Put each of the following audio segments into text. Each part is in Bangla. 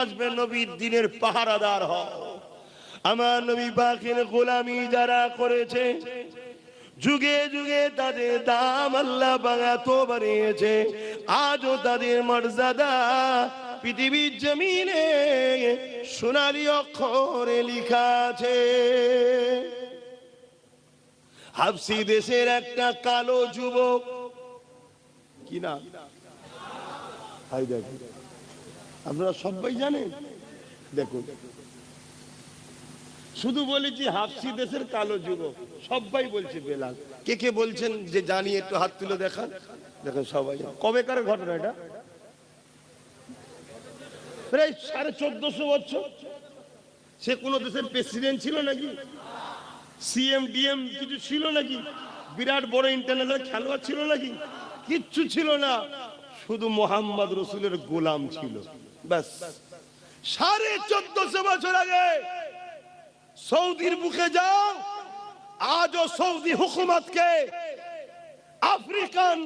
আসবে নবীর দিনের পাহারাদার হও। আমার নবী পাকের গোলামি যারা করেছে যুগে যুগে তাদের দাম আল্লাহ এত বাড়িয়েছে, আজও তাদের মর্যাদা পৃথিবীর জমিনে সোনালী অক্ষরে লেখা আছে। হাবশি দেশের একটা কালো যুবক, কি না ভাই দেখুন, আপনারা সবাই জানেন, দেখুন শুধু বলেছি হাবশি দেশের কালো যুবক, সবাই বলছে বেলাল। কে কে বলছেন যে জানি একটু হাত তুলে দেখান। দেখেন সবাই, কবেকার ঘটনা এটা? প্রায় 1450 বছর। সে কোন দেশের প্রেসিডেন্ট ছিল নাকি? সিএম ডিএম কিছু ছিল নাকি? বিরাট বড় ইন্টারন্যাশনাল খেলোয়াড় ছিল নাকি? কিচ্ছু ছিল না, শুধু মোহাম্মদ রসুলের গোলাম ছিল ব্যাস। 1450 বছর আগে সৌদির বুকে যাও, আজও সৌদি হুকুমতকে আফ্রিকান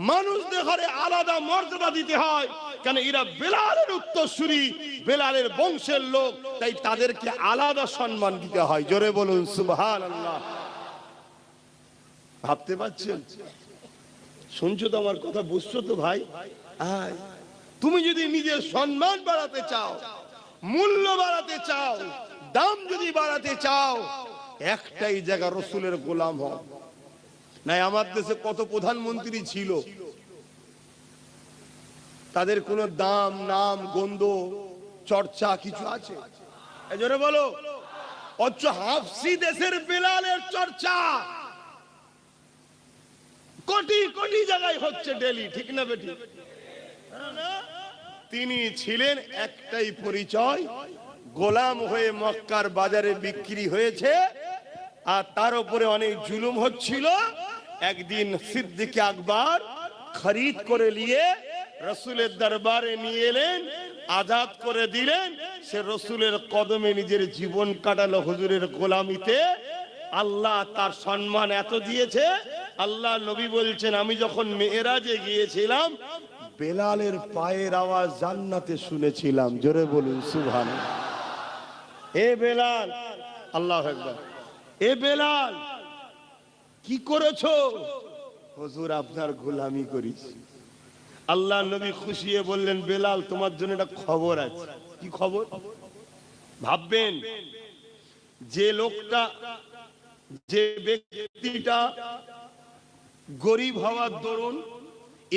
মানুষদের ঘরে আলাদা মর্যাদা দিতে হয়, কেন এরা বেলালের উত্তরসূরি, বেলালের বংশের লোক, তাই তাদেরকে আলাদা সম্মান দিতে হয়। জোরে বলুন সুবহানাল্লাহ। ভাবতে পারছেন? শুনছো তো আমার কথা, বুঝছো তো ভাই? তুমি যদি নিজের সম্মান বাড়াতে চাও, মূল্য বাড়াতে চাও, দাম যদি বাড়াতে চাও, একটাই জায়গা রসুলের গোলাম হও। নাই আমার দেশে কত প্রধানমন্ত্রী ছিল, তাদের কোনো দাম নাম গন্ধ চর্চা কিছু আছে? জোরে বলো। অথচ হাবশি দেশের বেলালের চর্চা কোটি কোটি জায়গায় হচ্ছে ডেলি, ঠিক না বেটি? তিনি ছিলেন একটাই পরিচয়, গোলাম হয়ে মক্কার বাজারে বিক্রি হয়েছে, আর তার উপরে অনেক জুলুম হচ্ছিল। একদিন সিদ্দিক আকবর খরিদ করে নিয়ে রসুলের দরবারে নিয়ে এলেন, আজাদ করে দিলেন। সে রসুলের কদমে নিজের জীবন কাটালো হুজুরের গোলামিতে। আল্লাহ তার সম্মান এত দিয়েছে, আল্লাহ নবী বলছেন, আমি যখন মেরাজে গিয়েছিলাম বেলালের পায়ের আওয়াজ জান্নাতে শুনেছিলাম। জোরে বলুন সুবহানাল্লাহ। এ বেলাল, আল্লাহু আকবার, এ বেলাল কি করেছো? হুজুর আপনার গোলামি করেছি। আল্লাহ নবী খুশি হয়ে বললেন, বেলাল তোমার জন্য একটা খবর আছে। কি খবর? ভাববেন, যে লোকটা, যে ব্যক্তিটা গরিব হওয়ার দরুন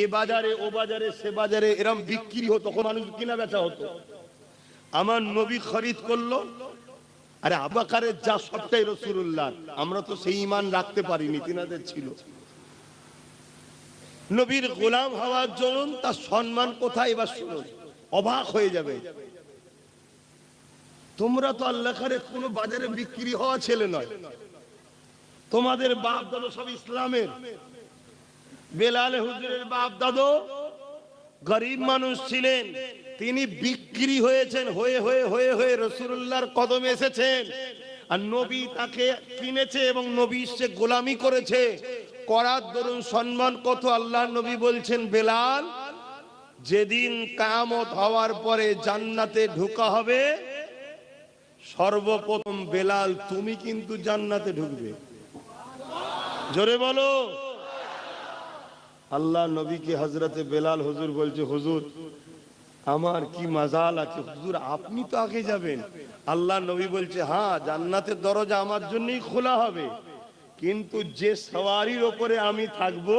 এ বাজারে ও বাজারে সে বাজারে এরম বিক্রি হতো, তখন মানুষ কিনা বেচা হতো, আমার নবী খরিদ করলো। আরে আবু বকরের যা সবটাই রাসূলুল্লাহ, আমরা তো সেই ঈমান রাখতে পারিনি, তিনাদের ছিল। নবীর গোলাম হওয়ার জন্য তার সম্মান কোথায় এবার শুনুন, অবাক হয়ে যাবে। তোমরা তো আল্লাহরে কোনো বাজারে বিক্রি হওয়া ছেলে নয়, তোমাদের বাপ দাদু সব ইসলামের। বেলাল হুজুরের বাপ দাদু গরিব মানুষ ছিলেন, তিনি বিক্রি হয়েছেন, হয়ে হয়ে হয়ে হয়ে রাসূলুল্লাহর কদমে এসেছেন, আর নবী তাকে কিনেছে এবং নবী সে গোলামি করেছে। করার দরুন সম্মান কত, আল্লাহ নবী বলছেন, বেলাল যেদিন কিয়ামত হওয়ার পরে জান্নাতে ঢোকা হবে, সর্বপ্রথম বেলাল তুমি কিন্তু জান্নাতে ঢুকবে। জোরে বলো। আল্লাহ নবীকে হযরতে বেলাল হুজুর বলছে, হুজুর আমার কি মাজাল আছে, হুজুর আপনি তো আগে যাবেন। আল্লাহ নবী বলছে, হ্যাঁ জান্নাতের দরজা আমার জন্যই খোলা হবে, কিন্তু যে সওয়ারির উপরে আমি থাকবো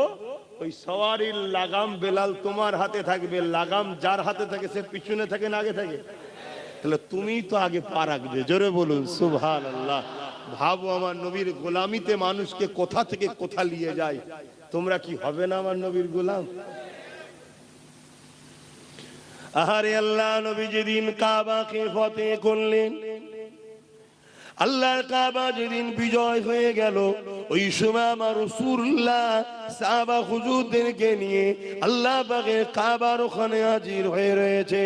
ওই সওয়ারির লাগাম বেলাল তোমার হাতে থাকবে। লাগাম যার হাতে থাকে সে পিছনে থাকে না আগে থাকে? তাহলে তুমি তো আগে পা রাখবে। জোরে বলুন সুবহানাল্লাহ। ভাবো আমার নবীর গোলামিতে মানুষকে কোথা থেকে কোথা নিয়ে যায়। তোমরা কি হবে না আমার নবীর গোলাম? আহারে আল্লাহ নবী যেদিন কাবাকে ফতেহ করলেন, আল্লাহর কাবা যেদিন বিজয় হয়ে গেল, ওই সময় আমার রাসূলুল্লাহ সাহাবা হুজুরদেরকে নিয়ে আল্লাহ পাকের কাবার ওখানে হাজির হয়ে রয়েছে।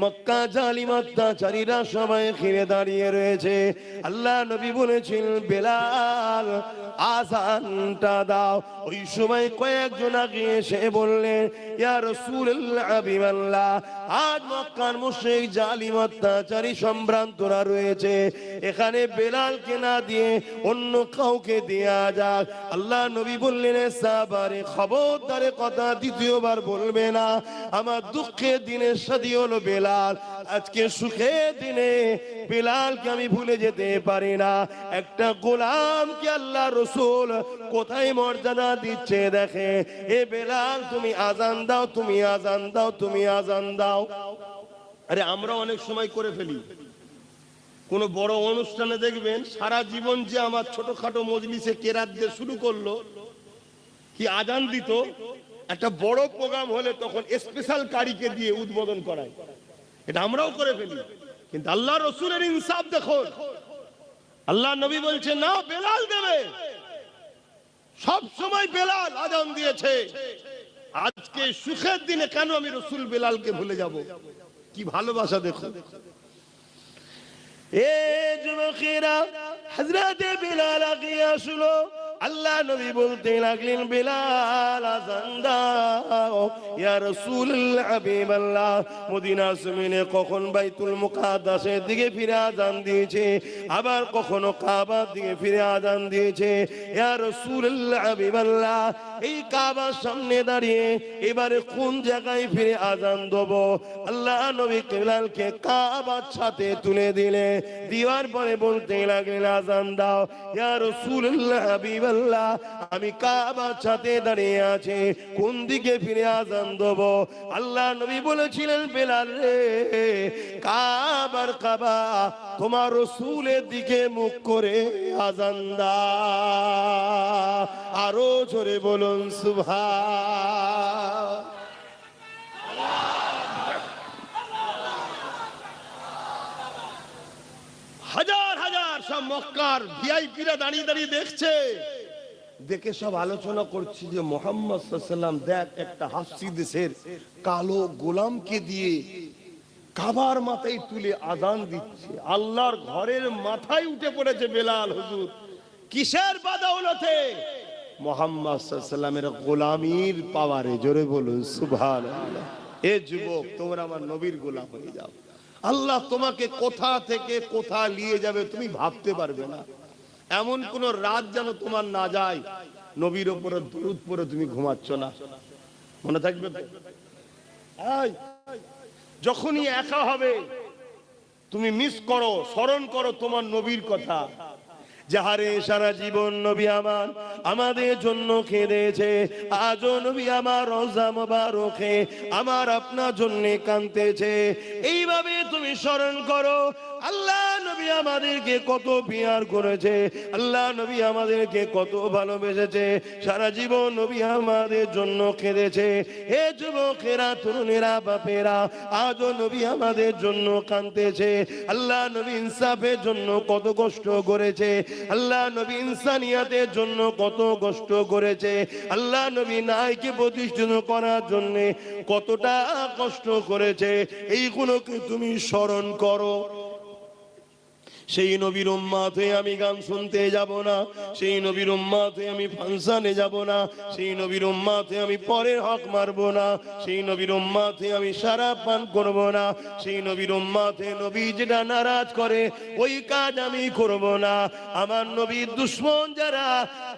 মক্কা জালিমাত্তাচারীরা সবাই ঘিরে দাঁড়িয়ে রয়েছে। আল্লাহ নবী বলেছেন, বেলাল আযানটা দাও। ওই সময় কয়েকজন আগে এসে বললেন, ইয়া রাসূলুল্লাহ হাবিবাল্লাহ, আজ মক্কার মুশরিক জালিম অত্যাচারী সম্ভ্রান্তরা রয়েছে, এখানে বেলালকে না দিয়ে অন্য কাউকে দেয়া যাক। আল্লাহ নবী বললেন, সাহাবারে খবরদারে কথা দ্বিতীয়বার বলবে না। আমার দুঃখের দিনের সাথী হলো বেলাল, আজকে সুখের দিনে বেলালকে আমি ভুলে যেতে পারি না। একটা গোলামকে আল্লাহ রসুল কোথায় মর্যাদা দিচ্ছে দেখে। এ বেলাল, তুমি আজান দাও, তুমি আজান দাও, তুমি আজান দাও। আরে আমরা অনেক সময় করে ফেলি, কোন বড় অনুষ্ঠানে দেখবেন সারা জীবন যে আমার ছোটখাটো মজলিসে কেরাত দিয়ে শুরু করলো, কি আজান দিত, একটা বড় প্রোগ্রাম হলে তখন স্পেশাল কারিকে দিয়ে উদ্বোধন করায়। এটা আমরাও করে ফেলি, কিন্তু আল্লাহ রসুলের ইনসাফ দেখো। আল্লাহ নবী বলছে না, বেলাল দেবে। সব সময় বেলাল আজান দিয়েছে, আজকে সুখের দিনে কেন আমি রসুল বেলালকে ভুলে যাব? কি ভালোবাসা দেখো। এ যুবকেরা, হযরতে বেলাল আগে আসলো। আল্লাহ নবী বলতে লাগলেন, বেলাল আযান দাও। ইয়া রাসূলুল্লাহ হাবিবাল্লাহ, মদিনা জমিনে কখন বাইতুল মুকাদ্দাসের দিকে ফিরে আযান দিয়েছে, আবার কখনো কাবার দিকে ফিরে আযান দিয়েছে। ইয়া রাসূলুল্লাহ হাবিবাল্লাহ, এই কাবার সামনে দাঁড়িয়ে এবারে কোন জায়গায় ফিরে আযান দেব? আল্লাহ নবী বেলালকে কাবার সাথে তুলে দিলে, দিওয়ার পরে বলতে লাগলেন, আযান দাও। ইয়া রাসূলুল্লাহ হাবিবাল্লাহ, আমি কাবার সাথে দাঁড়িয়ে আছি, কোন দিকে ফিরে আযান দেব? আল্লাহ নবী বলেছিলেন, বেলাল রে, কাবার কাবা তোমার রাসূলের দিকে মুখ করে আযান দাও। আরো জোরে বলুন সুবহান। হাজার হাজার সব মক্কার ভিআইপিরা দাঁড়িয়ে দাঁড়িয়ে দেখছে, দেখে সব আলোচনা করছি যে মুহাম্মদ সাল্লাল্লাহু আলাইহি ওয়াসাল্লাম দেখ, একটা হাফসি দেশের কালো গোলামকে দিয়ে কাবার মাথায় তুলে আযান দিচ্ছে। আল্লাহর ঘরের মাথায় উঠে পড়েছে বেলাল হুজুর। কিসের বাদাউলতে? মুহাম্মদ সাল্লাল্লাহু আলাইহি ওয়াসাল্লামের গোলামির পাওয়ারে। জোরে বলুন সুবহানাল্লাহ। এ যুবক, তোমরা আমার নবীর গোলাম হয়ে যাও। আল্লাহ তোমাকে কোথা থেকে কোথা নিয়ে যাবে তুমি ভাবতে পারবে না। এমন কোন রাত যেন তোমার না যায় নবীর উপরে দরুদ পড়ে তুমি ঘুমাচ্ছ না। মনে থাকবে তো? যখনই একা হবে তুমি মিস করো, স্মরণ করো তোমার নবীর কথা। যাহারে সারা জীবন নবী আমার আমাদের জন্য কেঁদেছে, আজও নবী আমার রওজা মোবারকে আমার আপনার জন্য কাঁদতেছে। এইভাবে তুমি স্মরণ করো, আল্লাহ নবী আমাদেরকে কত পিয়ার করেছে, আল্লাহ নবী আমাদেরকে কত ভালোবেসেছে, সারা জীবন নবী আমাদের জন্য কেঁদেছে। হে যুবকেরা, তরুণেরা, বাপেরা, আজও নবী আমাদের জন্য কাঁদতেছে। আল্লাহ নবী ইনসাফের জন্য কত কষ্ট করেছে, আল্লাহ নবী ইনসানিয়াতের জন্য কত কষ্ট করেছে, আল্লাহ নবী নাইকে প্রতিষ্ঠিত করার জন্য কতটা কষ্ট করেছে। এইগুলোকে তুমি স্মরণ করো। সেই নবীর উম্মত হয়ে আমি গান শুনতে যাব না, সেই নবীর উম্মত হয়ে আমি ফাংশনে যাব না, সেই নবীর উম্মত হয়ে আমি পরের হক মারব না, সেই নবীর উম্মত হয়ে আমি শরাব পান করব না, সেই নবীর উম্মত হয়ে নবী যেটা নারাজ করে ওই কাজ আমি করব না। আমার নবীর দুশমন যারা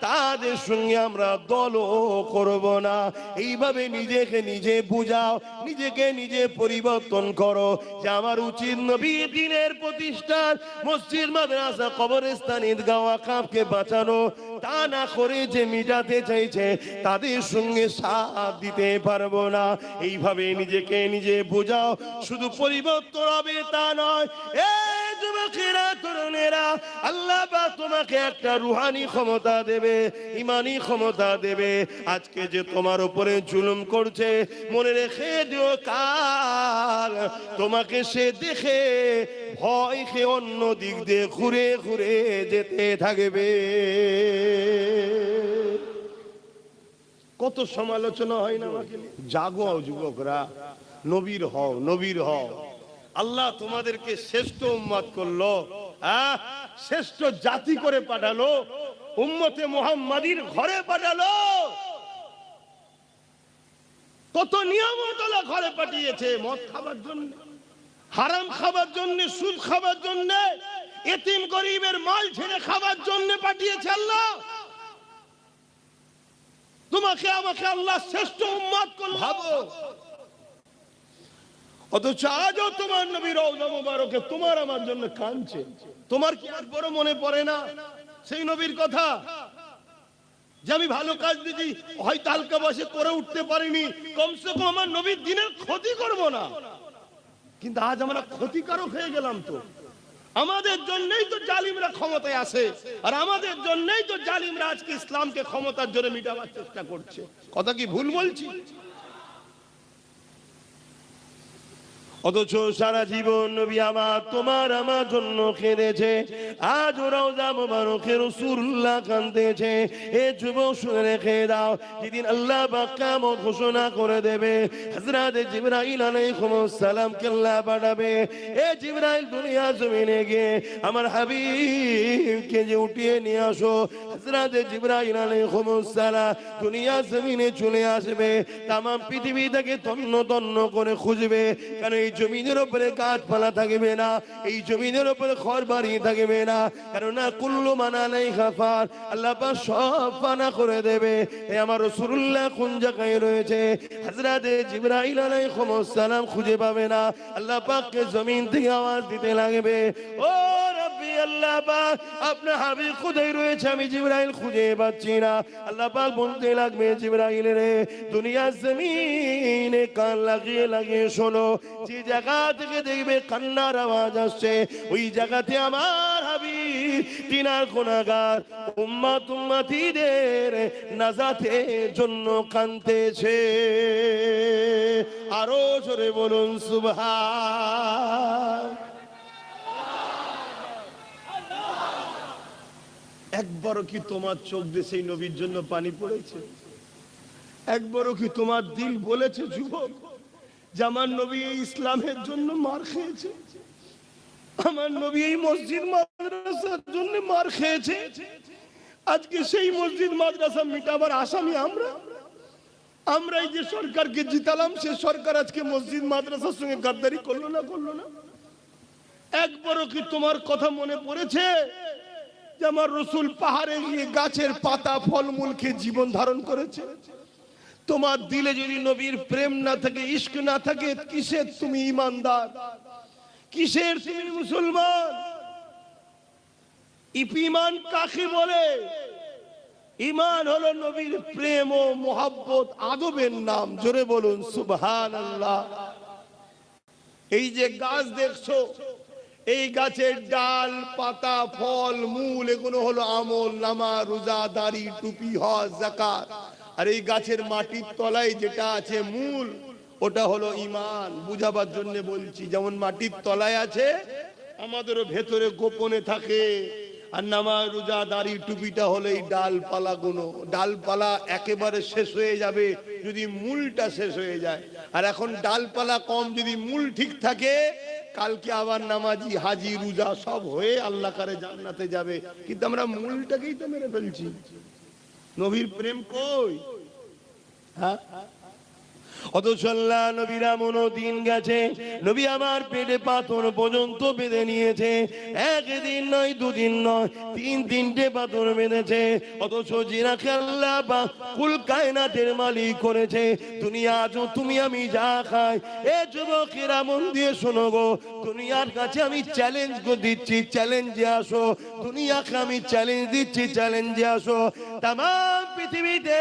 তাদের সঙ্গে আমরা দলও করব না। এইভাবে নিজেকে নিজে বুঝাও, নিজেকে নিজে পরিবর্তন করো যে আমার উচিত নবী দ্বীনের প্রতিষ্ঠান, মসজিদ, মাদ্রাসা, কবরস্থান, ঈদগাহ, ওয়াকফকে বাঁচানো। তা না করে যে মিটাতে চাইছে তাদের সঙ্গে সাথ দিতে পারবো না। এইভাবে নিজেকে নিজে বোঝাও, শুধু পরিবর্তন হবে তা নয়। এই যুবকেরা, তরুণেরা, আল্লাহ পাক তোমাকে একটা রুহানি ক্ষমতা দেবে, ইমানি ক্ষমতা দেবে। আজকে যে তোমার উপরে জুলুম করছে, মনে রেখে দিও কাল তোমাকে সে দেখে ভয় খেয়ে অন্য দিক দিয়ে ঘুরে ঘুরে যেতে থাকবে। কত সমালোচনা হয় না? জাগো যুবকরা, নবীর হও, নবীর হও। আল্লাহ তোমাদেরকে শ্রেষ্ঠ উম্মত করলো, শ্রেষ্ঠ জাতি করে পাঠালো। উম্মতে মুহাম্মাদির ঘরে পাঠালো, কত নিয়ামত আল্লাহ ঘরে পাঠিয়েছে। মদ খাবার জন্য, হারাম খাবার জন্য, সুদ খাবার জন্য, এতিম গরিবের মাল ছেড়ে খাবার জন্য পাঠিয়েছে আল্লাহ। তোমাকে আমাকে আল্লাহ শ্রেষ্ঠ উম্মত করল ভাবো। অথচ আজও তোমার নবী রওজা মুবারকে তোমার আমার জন্য কাঁদছে। তোমার কি আর বড় মনে পড়ে না সেই নবীর কথা, যে আমি ভালো কাজ দিয়েছি, হয়তো হালকা বসে করে উঠতে পারিনি, কমসে কম আমার নবীর দিনের ক্ষতি করব না। কিন্তু আজ আমরা ক্ষতিকারক হয়ে গেলাম। তো আমাদের জন্যই তো জালিমরা ক্ষমতায় আসে, আর আমাদের জন্যই তো জালিমরা আজকে ইসলামকে ক্ষমতার জোরে মিটাবার চেষ্টা করছে। কথা কি ভুল বলছি? অথচ সারা জীবন নবী আমার তোমার আমার জন্য কেঁদেছে। আজ রওজা মুবারকে রাসূলুল্লাহ কাঁদতেছে। এ যুবক শুনে রেখে দাও, যেদিন আল্লাহ পাক কিয়ামত ঘোষণা করে দেবে, হযরত জিবরাইল আলাইহিস সালাম কে আল্লাহ পাঠাবে। এ জিবরাইল দুনিয়া জমিনে গিয়ে আমার হাবিবকে যে উঠিয়ে নিয়ে আসো। হযরত জিবরাইল আলাইহিস সালাম দুনিয়া জমিনে চলে আসবে, তাম পৃথিবী থেকে তন্ন তন্ন করে খুঁজবে, কারণ এই জমিনের উপরে গাছপালা থাকবে না, এই জমিনের উপরে ঘরবাড়ি থাকবে না, কেননা কুল্লু মান আলাইহা ফান, আল্লাহ পাক সব ফানা করে দেবে। এ আমার রাসূলুল্লাহ কোন জায়গায় রয়েছে? হযরত জিবরাইল আলাইহিস সালাম খুঁজে পাবে না, আল্লাহ পাককে জমিন থেকে আওয়াজ দিতে লাগবে, ও রব্বি আল্লাহ পাক, আপনার হাবিব কোথায় রয়েছে? আমি জিবরাইল খুঁজে পাচ্ছি না। আল্লাহ পাক বলতে লাগবে, জিবরাইল রে, দুনিয়া জমিনে কান লাগিয়ে লাগিয়ে শোনো, যে জায়গা থেকে দেখবে কান্নার আওয়াজ আসছে, ওই জায়গাতে আমার হাবিব তিনার গুনাহগার উম্মত উম্মতিদের নাজাতের জন্য কাঁদতেছে। আরো জোরে বলুন সুবহান। একবারও কি তোমার চোখ দিয়ে সেই নবীর জন্য পানি পড়েছে? একবারও কি তোমার দিল বলেছে যুবক, যে আমার নবী এই ইসলামের জন্য মার খেয়েছে, আমার নবী এই মসজিদ মাদ্রাসার জন্য মার খেয়েছে, আজকে সেই মসজিদ মাদ্রাসা মিটাবার আসামি আমরা? আমরা এই যে সরকারকে জিতালাম, সে সরকার আজকে মসজিদ মাদ্রাসার সঙ্গে গাদ্দারি করলো না? করলো না? একবারও কি তোমার কথা মনে পড়েছে যে আমার রাসূল পাহাড়ে গিয়ে গাছের পাতা ফলমূল খেয়ে জীবন ধারণ করেছে? তোমার দিলে যদি নবীর প্রেম না থাকে, ইশক না থাকে, কিসের তুমি ঈমানদার, কিসের তুমি মুসলমান? ঈমান কাকে বলে? ঈমান হলো নবীর প্রেম ও মোহাব্বত, আদবের নাম। জোরে বলুন সুবহানাল্লাহ। এই যে গাছ দেখছো, এই গাছের ডাল, পাতা, ফল, মূল, এগুলো হলো আমল নামা, রোজা, দাড়ি, টুপি, হজ, যাকাত। আর এই গাছের মাটির তলায় যেটা আছে মূল, ওটা হলো ঈমান। বুঝাবার জন্য বলছি, যেমন মাটির তলায় আছে, আমাদেরও ভেতরে গোপনে থাকে। আর নামাজ, রোজা, দাড়ি, টুপিটা হলো এই ডালপালা গুলো। ডালপালা একেবারে শেষ হয়ে যাবে যদি মূলটা শেষ হয়ে যায়। আর এখন ডালপালা কম, যদি মূল ঠিক থাকে, কালকে আবার নামাজি, হাজি, রোজা সব হয়ে আল্লাহ কারে জান্নাতে যাবে। কিন্তু আমরা মূলটাকেই তো মেরে ফেলছি। নবীর প্রেম কই? হ্যাঁ, অথচ আল্লাহ নবীর এমন দিন গেছে, নবী আমার পেটে পাথর পর্যন্ত বেঁধে নিয়েছে। একদিন নয়, দুদিন নয়, তিনটে পাথর বেঁধেছে। অথচ যিনাকে আল্লাহ পাক কুল কায়নাতের মালিক করেছে, দুনিয়া আজ তুমি আমি যা খাই। এ যুবকেরা মন দিয়ে শোনো গো, দুনিয়ার কাছে আমি চ্যালেঞ্জ দিচ্ছি, চ্যালেঞ্জে আসো। দুনিয়াকে আমি চ্যালেঞ্জ দিচ্ছি, চ্যালেঞ্জে আসো। তাম পৃথিবীতে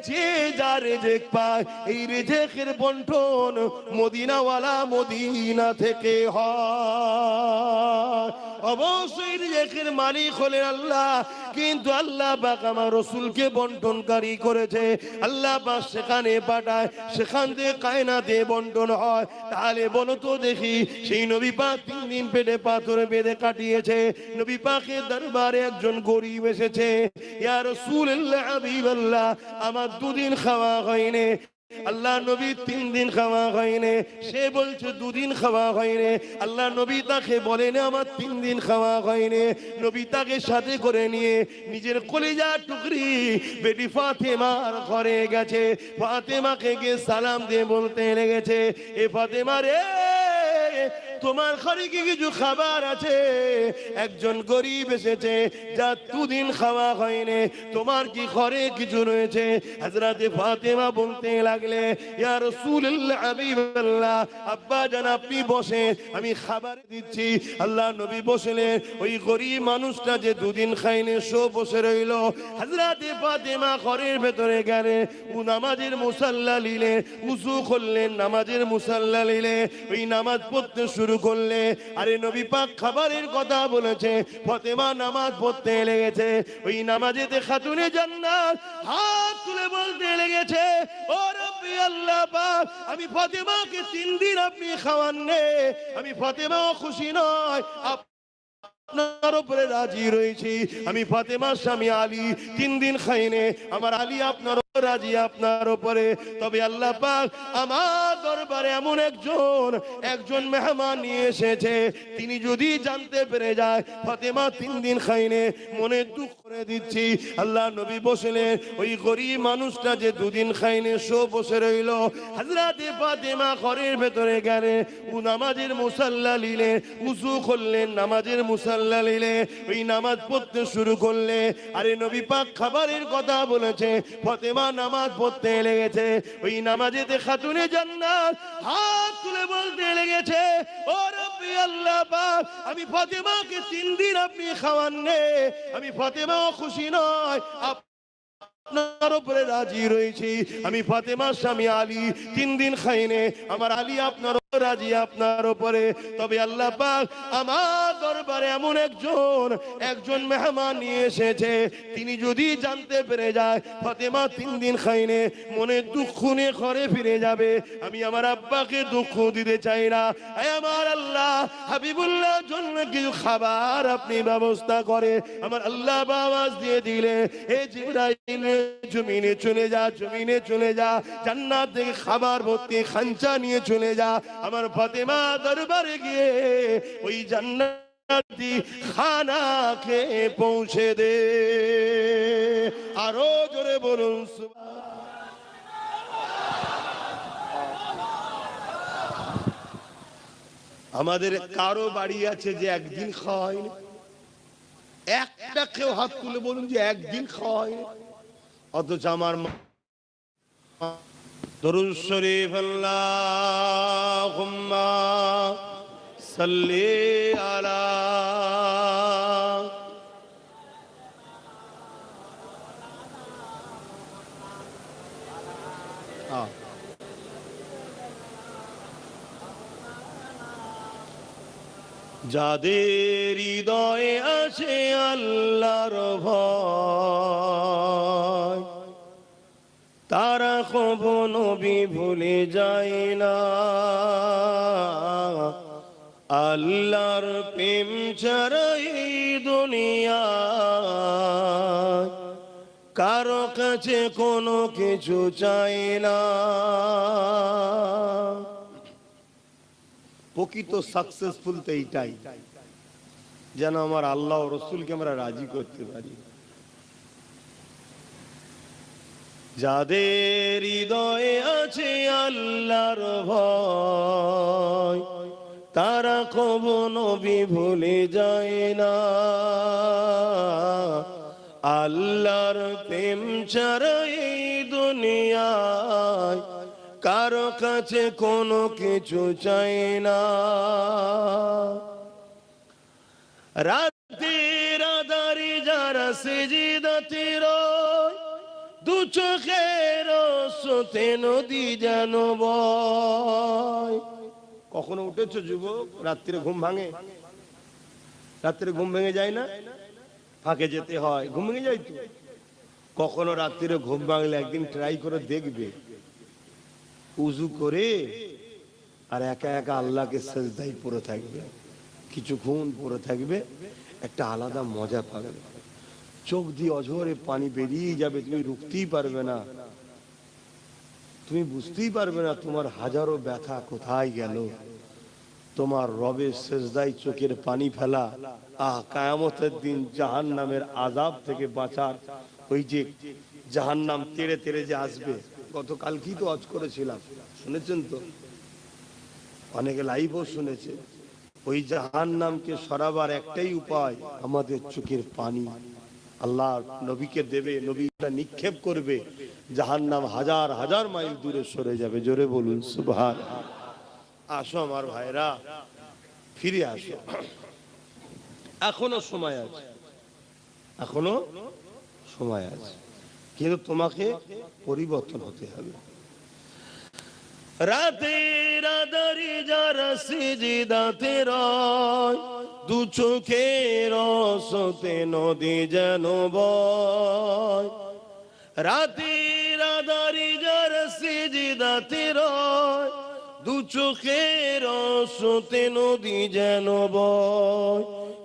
যে যা রেজেক পায়, এই রেজেকের বন্টন মদিনাওয়ালা মদিনা থেকে হয়। অবশ্যই রিজিকের মালিক হলেন আল্লাহ, কিন্তু আল্লাহ পাক আমার রাসূলকে বন্টনকারী করেছে। আল্লাহ পাক সেখানে পাঠায়, সেখান থেকে কায়নাতে বন্টন হয়। তাহলে বলো তো দেখি, সেই নবী পাক 3 দিন পেটে পাথর বেঁধে কাটিয়েছে। নবী পাকের দরবারে একজন গরীব এসেছে, ইয়া রাসূলুল্লাহ, হাবিবাল্লাহ, আমার 2 দিন খাওয়া হয়নি, আল্লাহ নবী 3 দিন খাওয়া হয়নি, সে বলছে 2 দিন খাওয়া হয়নি। আল্লাহ নবী তাকে বলেন আমার 3 দিন খাওয়া হয়নি। নবী তাকে সাথে করে নিয়ে নিজের কলিজা টুকরি বেটি ফাতেমার ঘরে গেছে। ফাতেমাকে গিয়ে সালাম দিয়ে বলতে লেগেছে, এ ফাতেমা রে, তোমার ঘরে কি কিছু খাবার আছে? একজন গরিব এসেছে, যা 2 দিন খাওয়া হয়নি, তোমার কি ঘরে কিছু রয়েছে? হযরতে ফাতেমা বলতে লাগলে, ইয়া রাসূলুল্লাহ, হাবিবাল্লাহ, আব্বা জান আপনি বসে, আমি খাবার দিচ্ছি। আল্লাহ নবী বসলেন। ওই গরিব মানুষটা যে 2 দিন খায়নি, সে বসে রইল। হযরতে ফাতেমা ঘরের ভেতরে গেলেন, নামাজের মুসাল্লা নিলে, উযু করলেন, নামাজের মুসাল্লা নিলে, ওই নামাজ পড়তে শুরু করলে। আরে নবী পাক খাবারের কথা বলেছে, ফাতেমা নামাজ পড়তে লেগেছে। ওই নামাজেতে খাতুনে জান্নাত হাত তুলে বলতে লেগেছে, ও রব্বি আল্লাহ পাক, আমি ফাতেমাকে 3 দিন আপনি খাওয়াননি, আমি ফাতেমাও খুশি নয়, আপনার উপরে রাজি রয়েছি। আমি ফাতেমার স্বামী আলী 3 দিন খাইনি, আমার আলী আপনার রাজি আপনার উপরে। তবে আল্লাহ পাক আমার দরবারে এমন একজন মেহমান নিয়ে এসেছে, তিনি যদি জানতে পেরে যায় ফাতেমা 3 দিন খাইনি, মনে দুঃখ করে দিচ্ছি। আল্লাহ নবী বসলেন। ওই গরিব মানুষটা যে 2 দিন খাইনি, সে বসে রইল। হযরতে ফাতেমা ঘরের ভেতরে গেলে, নামাজের মুসাল্লা নিলে, উযু করলেন, নামাজের মুসাল্লা নিলে, ওই নামাজ পড়তে শুরু করলে। আরে নবী পাক খাবারের কথা বলেছে, ফাতেমা নামাজ পড়তে লেগেছে। ওই নামাজেতে খাতুনে জান্নাত হাত তুলে বলতে লেগেছে, ও রব্বি আল্লাহ পাক, আমি ফাতেমাকে 3 দিন আপনি খাওয়াননি, আমি ফাতেমাও খুশি নয়, আপনার উপরে রাজি রয়েছি। আমি ফাতেমার স্বামী আলী 3 দিন খাইনি, আমার আলী আপনার রাজি আপনার উপরে। তবে আল্লাহ পাক আমার দরবারে এমন একজন মেহমান নিয়ে এসেছে, তিনি যদি জানতে পেরে যায় ফাতেমা 3 দিন খাইনি, মনে দুঃখ নিয়ে ঘরে ফিরে যাবে। আমি আমার আব্বাকে দুঃখ দিতে চাই না। আমার আল্লাহ হাবিবুল্লাহ জন্য কিছু খাবার আপনি ব্যবস্থা করে। আমার আল্লাহ আওয়াজ দিয়ে দিলে, হে জিবরাইল, জমিনে চলে যা, জমিনে চলে যা, জান্নাত থেকে খাবার ভর্তি খাঞ্চা নিয়ে চলে যা। আমার ফাতেমা দরবারে গিয়ে ওই জান্নাতি খানা খেয়ে পৌঁছে দে। আরো জোরে বলুন আমাদের কারো বাড়ি আছে যে একদিন খাওয়া হয়নি? একটা কেউ হাত তুলে বলুন যে একদিন খাওয়া হয়নি। অথচ আমার দরুদ শরীফ আল্লাহুম্মা সাল্লি আলা যাদের হৃদয়ে আছে আল্লাহর ভয়, তারা কখনো নবী ভুলে যায় না। আল্লাহর প্রেম ছাড়া এই দুনিয়া কারো কাছে কোনো কিছু চাই না। প্রকৃত সাকসেসফুল তো এইটাই, যেন আমার আল্লাহ ও রসুলকে আমরা রাজি করতে পারি। যাদের হৃদয়ে আছে আল্লাহর ভয়, তারা কখনো নবী ভুলে যায় না। আল্লাহর প্রেম ছাড়া এই দুনিয়ায় কারো কাছে কোনো কিছু চাই না। রাতের আধারে যারা সিজদাতে রয়, দু চোখের স্রোতে নদী যেন বয়। কখনো উঠেছো যুবক? রাত্রে ঘুম ভাঙে? রাত্রে ঘুম ভেঙে যায় না? ফাঁকে যেতে হয়, ঘুম ভেঙে যায় তো। কখনো রাত্রে ঘুম ভাঙলে একদিন ট্রাই করে দেখবে, উজু করে আর একা একা আল্লাহকে সেজদায় পড়ে থাকবে, কিছুক্ষণ পড়ে থাকবে, একটা আলাদা মজা পাবে। চোখ দিয়ে অঝরে পানি বেরিয়ে যাবে, তুমি রুখতেই পারবে না। তুমি বুঝতেই পারবে না তোমার হাজারো ব্যথা কোথায় গেল। তোমার রবের সেজদায় চোখের পানি ফেলা, কিয়ামতের দিন জাহান্নামের আযাব থেকে বাঁচার ওই যে জাহান্নাম তেড়ে তেড়ে যে আসবে। গতকাল কি তো ওয়াজ করেছিলাম, শুনেছেন তো? অনেকে লাইভও শুনেছে। ওই জাহান্নামকে সরাবার একটাই উপায়, আমাদের চোখের পানি আল্লাহ নবীকে দেবে, নবীটা নিক্ষেপ করবে, জাহান্নাম হাজার হাজার মাইল দূরে সরে যাবে। জোরে বলুন সুবহানাল্লাহ। আসো আমার ভাইরা, ফিরে আসো, এখনো সময় আছে, এখনো সময় আছে, কিন্তু তোমাকে পরিবর্তন হতে হবে। রাতের আঁধারে যারা সিজদাতে রয়, দু চোখের অশ্রুতে নদী যেন বয়। রাতের আঁধারে যারা সিজদাতে রয়, দু চোখের অশ্রুতে নদী যেন বয়।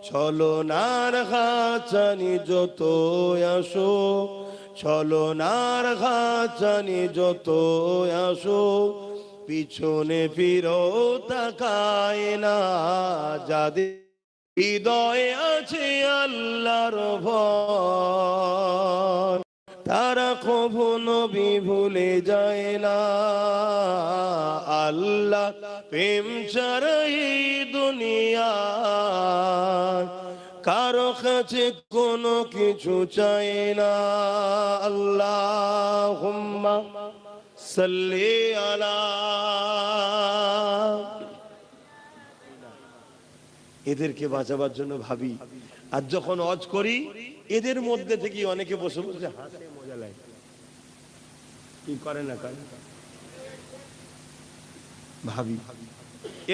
ছলনার ঘাচানি যত আসো, ছলনার ঘাচানি যত আসো, পিছনে ফিরো তাকায় না। যাদের হৃদয়ে আছে আল্লাহর ভয়, তারা কখনো ভুলে যায় না। আল্লাহ প্রেম ছাড়া এই দুনিয়ায় কারো কাছে কোনো কিছু চাই না। আল্লাহুম্মা সাল্লি আলা। এদেরকে বাঁচাবার জন্য ভাবি, আর যখন ওয়াজ করি এদের মধ্যে থেকে অনেকে বসে বসে হাসে, মজা লাগে। কি করে না করে ভাবি,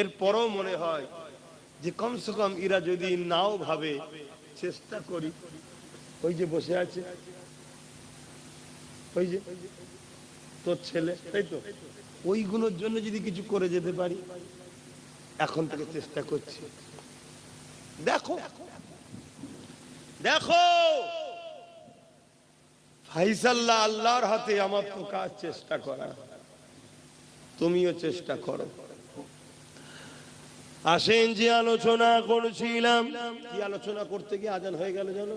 এরপরও মনে হয় যে কমসে কম এরা যদি নাও ভাবে, চেষ্টা করি। ওই যে বসে আছে, ওই যে তোর ছেলে, তাই তো, ওইগুলোর জন্য যদি কিছু করে যেতে পারি, এখন থেকে চেষ্টা করছি। দেখো দেখো ফাইসাল্লাহ আল্লাহর হাতে, আমার তো কাজ চেষ্টা করা, তুমিও চেষ্টা করো। আসেন যে আলোচনা করছিলাম, কি আলোচনা করতে গিয়ে আজান হয়ে গেল জানো?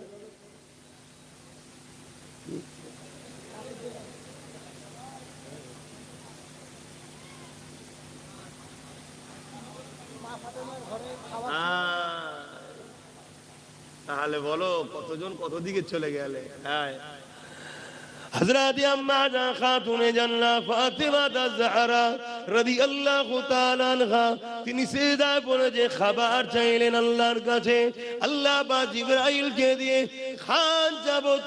তাহলে বলো কতজন কত দিকে চলে গেলে। হ্যাঁ, হযরত আম্মা খাতুনে জান্নাত ফাতিমা আয-জাহরা রাদিয়াল্লাহু তাআলা আনহা, তিনি সিজদায় পড়ে যে খাবার চাইলেন আল্লাহর কাছে, আল্লাহ বা জিবরাইলকে দিয়ে খান যাবত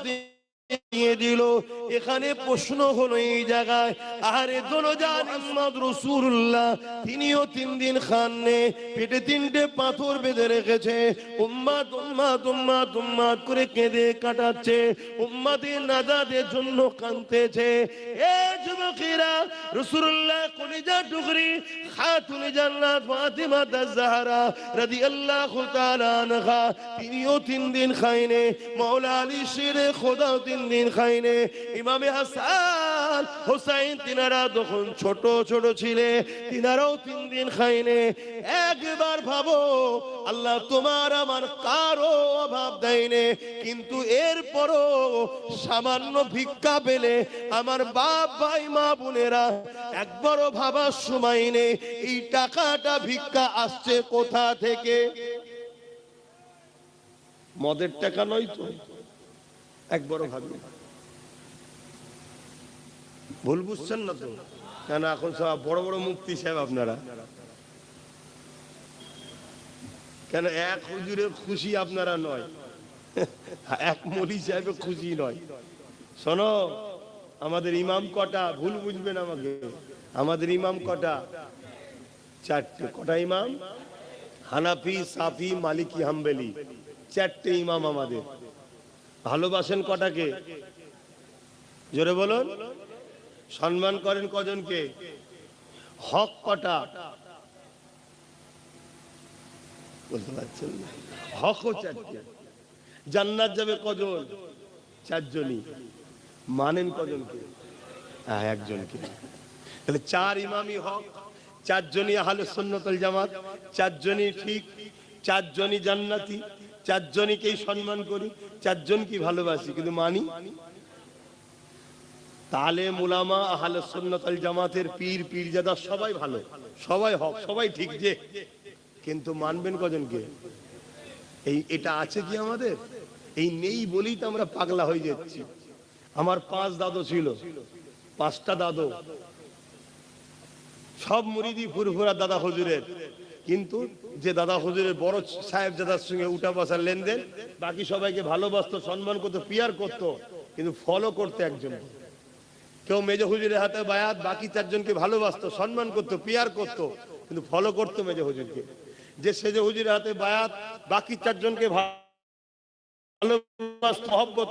দিয়ে দিল। এখানে প্রশ্ন হলো এই জায়গায়, আরে দোলজান মুহাম্মদ রাসূলুল্লাহ তিনিও 3 দিন খাননে, পেটে 3টে পাথর বেঁধে রেখেছে, উম্মত উম্মত উম্মত উম্মত করে কেঁদে কাটাচ্ছে, উম্মতের নাজাতের জন্য কাঁদতেছে। এ যুবকেরা, রাসূলুল্লাহ কলিজা টুকরি খাতুনে জান্নাত ফাতিমা আয-জাহরা রাদিয়াল্লাহু তাআলা আনহা, তিনিও 3 দিন খায়নি। মাওলা আলী শেরে খোদা 3 দিন খায়নি। ইমামে হাসান হুসাইন তিনারা তখন ছোট ছোট ছিলে, তিনারাও 3 দিন খায়নি। একবার ভাবো, আল্লাহ তোমার আমার কারো অভাব দেয়নি, কিন্তু এরপরও সামান্য ভিক্ষা পেলে আমার বাপ ভাই মা বোনেরা একবারও ভাবার সময় নেই এই টাকাটা ভিক্ষা আসছে কোথা থেকে। মদের টাকা নয় তো, একবারও ভাবি। ভুল বুঝছেন না তো? কেন এখন সব বড় বড় মুফতি সাহেব আপনারা, কেন এক হুজুরের খুশি আপনারা নয়, এক মৌলী সাহেবের খুশি নয়। শোনো, আমাদের ইমাম কটা? ভুল বুঝবেন আমাকে, আমাদের ইমাম কটা? 4টে। কটা ইমাম? হানাফি, সাফি, মালিকি, হাম্বলি, 4টে ইমাম আমাদের। ভালোবাসেন কটাকে? জোরে বলুন। সম্মান করেন কজনকে? হক কটা? বলতে পারছেন না? হকও 4টে। জান্নাত যাবে কজন? 4 জনই। মানেন কজনকে? একজনকে। তাহলে চার ইমামই হক, চারজনই আহলে সুন্নাত ওয়াল জামাত, চারজনই ঠিক, চারজনই জান্নাতি, চারজনকেই সম্মান করি, চারজনকে ভালোবাসি, কিন্তু মানি তালেম উলামা আহলে সুন্নাত ওয়াল জামাতের পীর পীরজাদা সবাই ভালো, সবাই হক, সবাই ঠিক, যে কিন্তু মানবেন কজনকে? এটা আছে কি আমাদের? এই নেই বলেই তো আমরা পাগলা হয়ে যাচ্ছি। আমার 5 দাদু ছিল, 5টা দাদু, সব মুরিদি ফুরফুরা দাদা হুজুরের, কিন্তু যে দাদা হুজুরের বড় সাহেব দাদার সঙ্গে উঠা বসার লেনদেন, বাকি সবাইকে ভালোবাসতো, সম্মান করতো, পিয়ার করতো, কিন্তু ফলো করতে একজন। কেউ মেজ হুজুরের হাতে বায়াত, বাকি 4 জনকে ভালোবাসতো, সম্মান করতো, পিয়ার করতো, কিন্তু ফলো করতো মেজ হুজুরকে। যে সেজ হুজুরের হাতে বায়াত, বাকি 4 জনকে ভালোবাসতো, মহব্বত,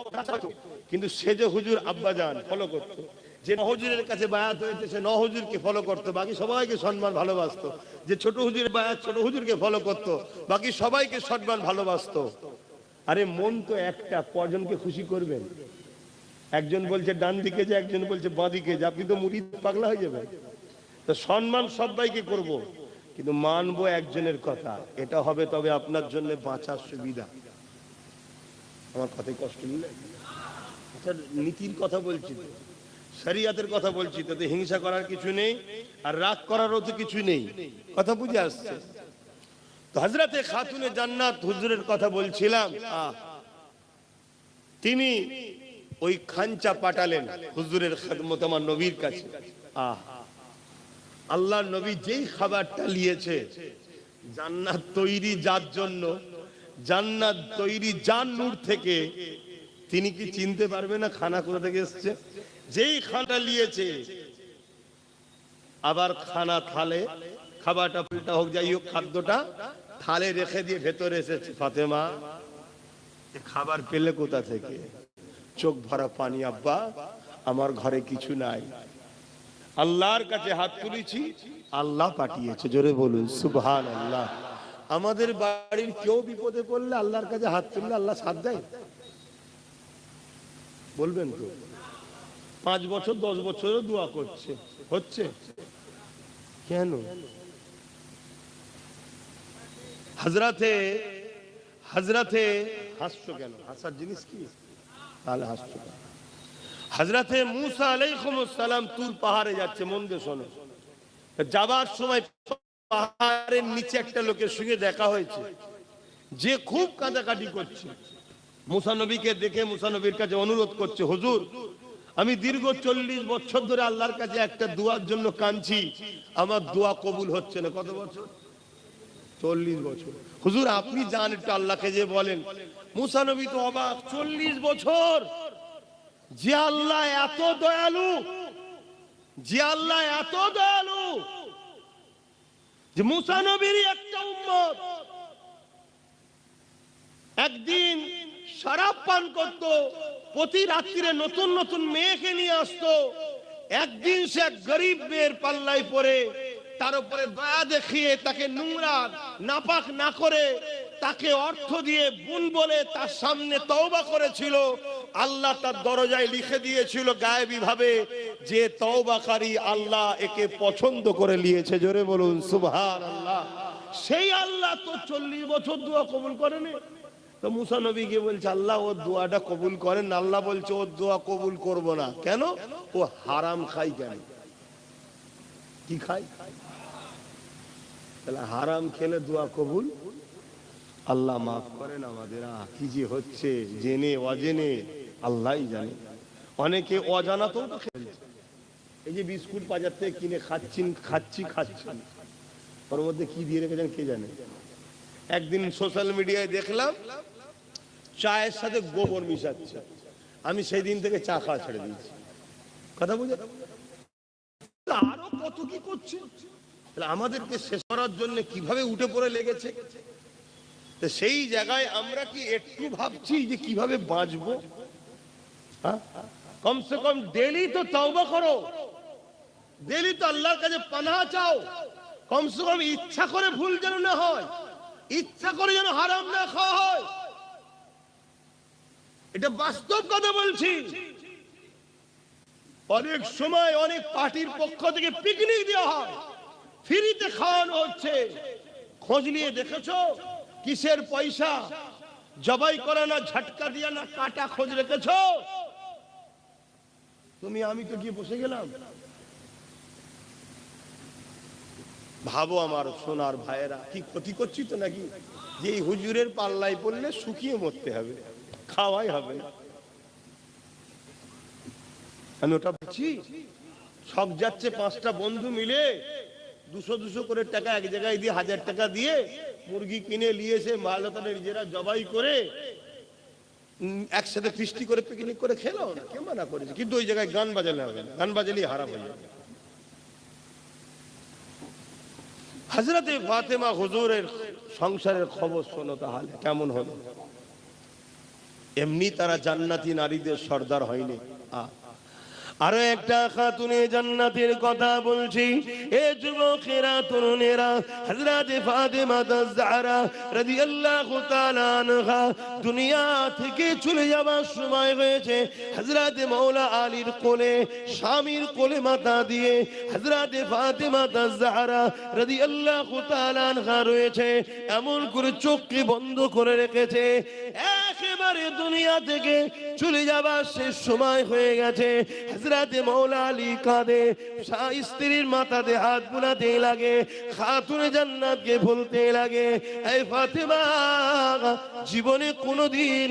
কিন্তু সেজ হুজুর আব্বাজান ফলো করতো। যে হুজুরের কাছে বায়াত হয়েছে সে হুজুরকে ফলো করতো, বাকি সবাইকে সম্মান ভালোবাসতো। যে ছোট হুজুরের বায়াত, ছোট হুজুরকে ফলো করতো, বাকি সবাইকে সম্মান ভালোবাসতো। আরে মন তো একটা, কজনকে খুশি করবেন? একজন বলছে ডান দিকে যে, একজন বলছে বাঁ দিকে যে, আপনি তো মুরিদ পাগলা হয়ে যাবেন। তো সম্মান সবাইকে করব, কিন্তু মানবো একজনের কথা, এটা হবে তবে আপনার জন্য বাঁচার সুবিধা। আমার কথায় কষ্ট নিলে? আচ্ছা, নীতির কথা বলছি, শরিয়াতের কথা বলছি, তাতে হিংসা করার কিছু নেই, আর রাগ করারও তো কিছু নেই, কথা বুঝে আসছে? তো হযরতে খাতুনে জান্নাত হুজুরের কথা বলছিলাম, তিনি ওই খাঞ্চা পাঠালেন হুজুরের খেদমত আমার নবীর কাছে। আল্লাহর নবী যেই খাবারটা নিয়েছে, জান্নাত তৈরি যার জন্য, জান্নাত তৈরি যার নূর থেকে, তিনি কি চিনতে পারবে না খানা কোথা থেকে এসেছে? যেই খানাটা নিয়েছে, আবার খানা থালে, খাবারটা পাল্টা হোক, যাই হোক, খাদ্যটা থালে রেখে দিয়ে ভেতরে এসেছে, ফাতেমা খাবার পেলে কোথা থেকে? চোখ ভরা পানি, আব্বা আমার ঘরে কিছু নাই, আল্লাহর কাছে হাত তুলেছি, আল্লাহ পাঠিয়েছে। জোরে বলুন সুবহানাল্লাহ। আমাদের বাড়ির কেউ বিপদে পড়লে আল্লাহর কাছে হাত তুললে আল্লাহ সাথ দেয়? বলবেন তো? 5 বছর 10 বছরও দোয়া করছে, হচ্ছে কেন? হযরতে হাসছো কেন? হাসার জিনিস কি? তাহলে হাসছো কেন? হযরতে মুসা আলাইহিস সালাম তুর পাহাড়ে যাচ্ছে, মন দিয়ে শোনো। যাবার সময় পাহাড়ের নিচে একটা লোকের সঙ্গে দেখা হয়েছে, যে খুব কাঁদাকাটি করছে। মুসা নবীকে দেখে মুসা নবীর কাছে অনুরোধ করছে, হুজুর আমি দীর্ঘ 40 বছর ধরে আল্লাহর কাছে একটা দোয়ার জন্য কাঁদছি, আমার দোয়া কবুল হচ্ছে না। কত বছর? 40 বছর। হুজুর আপনি যান একটু আল্লাহকে যে বলেন। মুসা নবী তো অবাক, 40 বছর! যে আল্লাহ এত দয়ালু, যে আল্লাহ এত দয়ালু, যে মুসা নবীর একটা উম্মত একদিন শরাব পান করত, প্রতি রাত্রিরে নতুন নতুন মেয়েকে নিয়ে আসতো, একদিন সে এক গরিব মেয়ের পাল্লায় পড়ে তার উপরে দয়া দেখিয়ে তাকে নোংরা নাপাক না করে তাকে অর্থ দিয়ে বোন বলে তার সামনে তওবা করেছিল। আল্লাহ তার দরজায় লিখে দিয়েছিল গায়েবী ভাবে যে তওবাকারী, আল্লাহ একে পছন্দ করে নিয়েছে। জোরে বলুন সুবহানাল্লাহ। সেই আল্লাহ তো 40 বছর দোয়া কবুল করেনি। তো মুসা নবী গিয়ে বলছে, আল্লাহ ওর দোয়াটা কবুল করেন। আল্লাহ বলছে ওর দোয়া কবুল করব না। কেন? ও হারাম খাই। কেন? কি খাই? তাহলে হারাম খেলে দোয়া কবুল? আল্লাহ মাফ করেন আমাদের। কি যে হচ্ছে জেনে অজেনে আল্লাহই জানে। অনেকে অজানাতেও তো খেলছে। এই যে বিস্কুট বাজার থেকে কিনে খাচ্ছি, ওর মধ্যে কি দিয়ে রেখেছেন কে জানে। একদিন সোশ্যাল মিডিয়ায় দেখলাম চায়ের সাথে গোবর মিশাচ্ছে। আমি সেই দিন থেকে চা খাওয়া ছেড়ে দিয়েছি। কথা বুঝে? আরো কত কি করছে। আমাদেরকে শেষ করার জন্য কিভাবে উঠে পড়ে লেগেছে। তো সেই জায়গায় আমরা কি একটু ভাবছি যে কিভাবে বাঁচবো? কমসে কম ডেলি তো তওবা করো, ডেলি তো আল্লাহর কাছে পানাহ চাও। কমসে কম ইচ্ছা করে ভুল যেন না হয়, ইচ্ছা করে যেন হারাম না খাওয়া হয়। এটা বাস্তব কথা বলছি। অনেক সময় অনেক পার্টির পক্ষ থেকে পিকনিক দেওয়া হয়, ফ্রিতে খাওয়ানো হচ্ছে। খোঁজ নিয়ে দেখেছো কিসের পয়সা? জবাই করে না, ঝটকা দিয়া না, কাটা খোঁজ রেখেছো? তুমি আমি তো গিয়ে বসে গেলাম। ভাবো আমার সোনার ভাইয়েরা, কি ক্ষতি করছি তো নাকি? যে এই হুজুরের পাল্লায় পড়লে শুকিয়ে মরতে হবে, খাওয়াই হবে না। আমি ওটা বলছি, শখ যাচ্ছে 5টা বন্ধু মিলে 200 করে টাকা এক জায়গায় দিয়ে 1000 টাকা দিয়ে মুরগি কিনে নিয়ে এসে মালতানে নিজেরা জবাই করে একসাথে ফিস্টি করে পিকনিক করে খেলো না, কে মানা করেছে? কিন্তু ওই জায়গায় গান বাজালে হবে না, গান বাজালেই হারাম হয়ে যাবে। হযরতে ফাতেমা হুজুরের সংসারের খবর শোনো তাহলে কেমন হলো। এমনি তারা জান্নাতি নারীদের সর্দার হয়নি। আরো একটা খাতুনে জান্নাতের কথা বলছি। এ যুবকেরা, তরুণেরা, হযরতে ফাতেমা আয-জাহরা রাদিয়াল্লাহু তাআলা আনহা দুনিয়া থেকে চলে যাওয়ার সময় হয়েছে। হযরতে মাওলা আলীর কোলে, স্বামীর কোলে মাথা দিয়ে হযরতে ফাতেমা আয-জাহরা রাদিয়াল্লাহু তাআলা আনহা রয়েছে। এমন করে চোখকে বন্ধ করে রেখেছে, একেবারে দুনিয়া থেকে চলে যাবার শেষ সময় হয়ে গেছে। হযরতে মাওলা আলী কাঁদে, স্ত্রীর মাথাতে হাত বুলাতে লাগে, খাতুনে জান্নাতকে বলতে লাগে, এই ফাতেমা, জীবনে কোনোদিন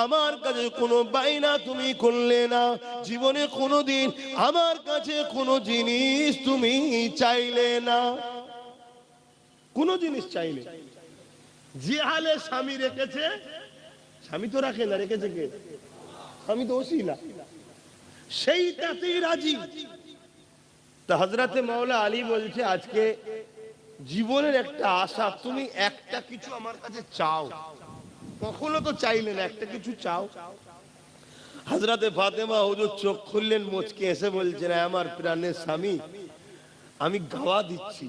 আমার কাছে কোনো বাইনা তুমি করলে না, জীবনে কোনোদিন আমার কাছে কোনো জিনিস তুমি চাইলে না, কোনো জিনিস চাইলে। যে হালে স্বামী রেখেছে, স্বামী তো রাখে না, রেখেছে কে? স্বামী তো ওসিলা, সেইটাতেই রাজি। তো হযরতে মাওলা আলী বলছে, আজকে জীবনের একটা আশা, তুমি একটা কিছু আমার কাছে চাও, কখনো তো চাইলে না, একটা কিছু চাও। হযরতে ফাতেমা হুজুর চোখ খুললেন, মুচকে এসে বলছেন, আমার প্রাণের স্বামী, আমি গাওয়া দিচ্ছি,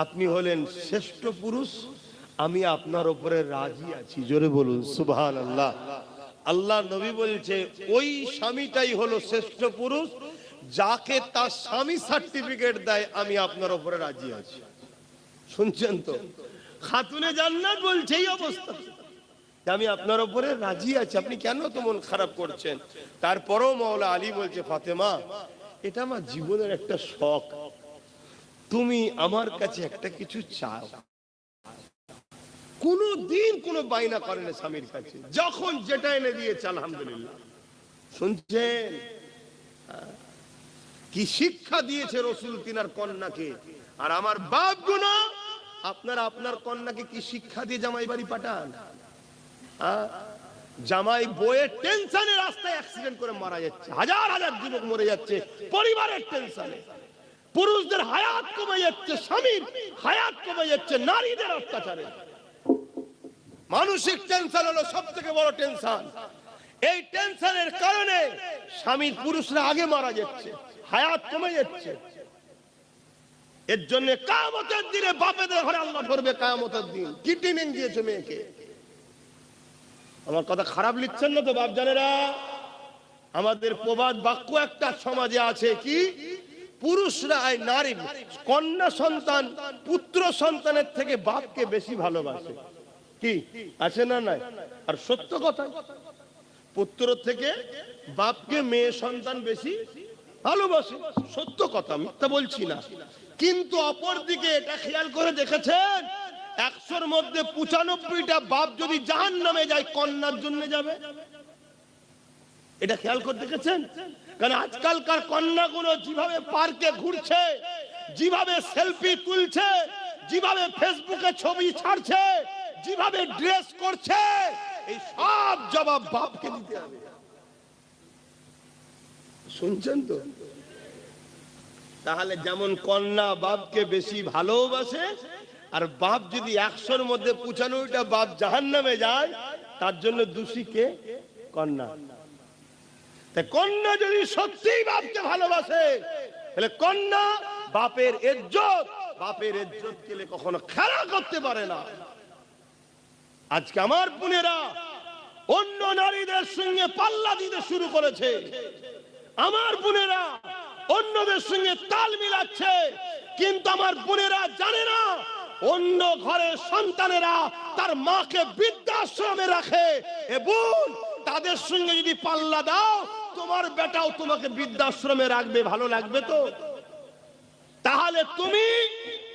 আপনি হলেন শ্রেষ্ঠ পুরুষ, আমি আপনার উপরে রাজি আছি। জোরে বলুন সুবহানাল্লাহ। আল্লাহ নবী বলছে, ওই স্বামীটাই হলো শ্রেষ্ঠ পুরুষ যাকে তার স্বামী সার্টিফিকেট দেয়, আমি আপনার উপরে রাজি আছি। শুনছেন তো? খাতুনে জান্নাত বলছে এই অবস্থা, আমি আপনার উপরে রাজি আছি, আপনি কেন তো মন খারাপ করছেন? তারপরেও মাওলা আলী বলছে, ফাতেমা, এটা আমার জীবনের একটা শখ, তুমি আমার কাছে একটা কিছু চাও। কোন দিন কোন বাইনা করেন স্বামীর কাছে, যখন যেটা এনে দিয়েছে আলহামদুলিল্লাহ। শুনছেন কি শিক্ষা দিয়েছে রসুল তিনার কন্যাকে? আর আমার বাপ গুনা, আপনারা আপনার কন্যাকে কি শিক্ষা দিয়ে জামাই বাড়ি পাঠান? জামাই বইয়ের টেনশনে রাস্তায় অ্যাক্সিডেন্ট করে মারা যাচ্ছে, হাজার হাজার যুবক মরে যাচ্ছে পরিবারের টেনশনে, পুরুষদের হায়াত কমে যাচ্ছে, স্বামীর হায়াত কমে যাচ্ছে নারীদের অত্যাচারে। মানসিক টেনশন হলো সব থেকে বড় টেনশন। এই টেনশনের কারণে স্বামীর পুরুষরা আগে মারা যাচ্ছে, হায়াত কমে যাচ্ছে। এর জন্য কিয়ামতের দিনে বাপেদের ঘরে আল্লাহ ধরবে। কিয়ামতের দিন কি ট্রেনিং দিয়েছে মেয়েকে? আমার কথা খারাপ লিখছেন না তো বাপ জানেরা? আমাদের প্রবাদ বাক্য একটা সমাজে আছে, কি পুরুষরা নারী কন্যা সন্তান পুত্র সন্তানের থেকে বাপকে বেশি ভালোবাসে, কি আছে না নাই? আর সত্য কথা, পুত্র থেকে বাপকে মেয়ে সন্তান বেশি ভালোবাসে, সত্য কথা, মিথ্যা বলছি না। কিন্তু অপর দিকে এটা খেয়াল করে দেখেছেন, 100-র মধ্যে 95টা বাপ যদি জাহান্নামে যায়, কন্যার জন্য যাবে। এটা খেয়াল করে দেখেছেন? কারণ আজকালকার কন্যাগুলো যেভাবে পার্কে ঘুরছে, যেভাবে সেলফি তুলছে, যেভাবে ফেসবুকে ছবি ছাড়ছে, যেভাবে ড্রেস করছে, এই সব জবাব বাপকে দিতে হবে। শুনছেন তো? তাহলে যেমন কন্যা বাপকে বেশি ভালোবাসে, আর বাপ যদি 100-র মধ্যে 95টা বাপ জাহান্নামে যায়, তার জন্য দোষী কে? কন্যা। তাই কন্যা যদি সত্যিই বাপকে ভালোবাসে, তাহলে কন্যা বাপের ইজ্জত কেলে কখনো খেলা করতে পারে না। আজকে আমার বোনেরা অন্য নারীদের সঙ্গে পাল্লা দিতে শুরু করেছে। আমার বোনেরা অন্যদের সঙ্গে তাল মিলাচ্ছে, কিন্তু আমার বোনেরা জানে না অন্য ঘরের সন্তানেরা তার মাকে বৃদ্ধাশ্রমে রাখে। এ বোন, তাদের সঙ্গে যদি পাল্লা দাও, তোমার বেটাও তোমাকে বৃদ্ধাশ্রমে রাখবে। ভালো লাগবে তো? তাহলে তুমি